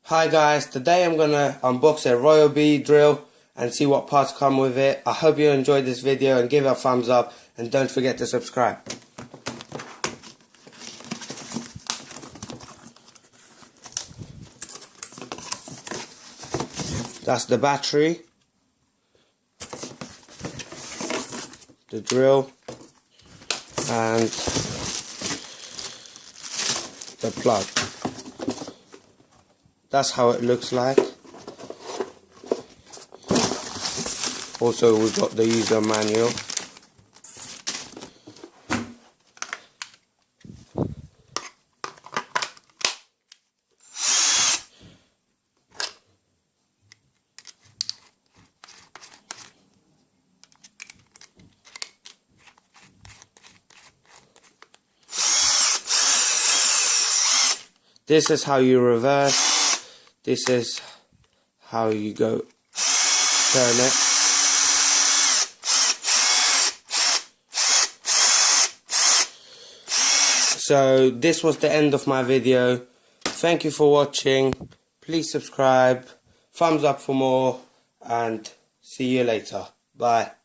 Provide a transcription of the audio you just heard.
Hi guys, today I'm gonna unbox a RYOBI drill and see what parts come with it. I hope you enjoyed this video and give it a thumbs up and don't forget to subscribe. That's the battery, the drill and the plug. That's how it looks like. Also, we've got the user manual. This is how you reverse. This is how you go turn it. So this was the end of my video. Thank you for watching. Please subscribe, thumbs up for more, and see you later. Bye.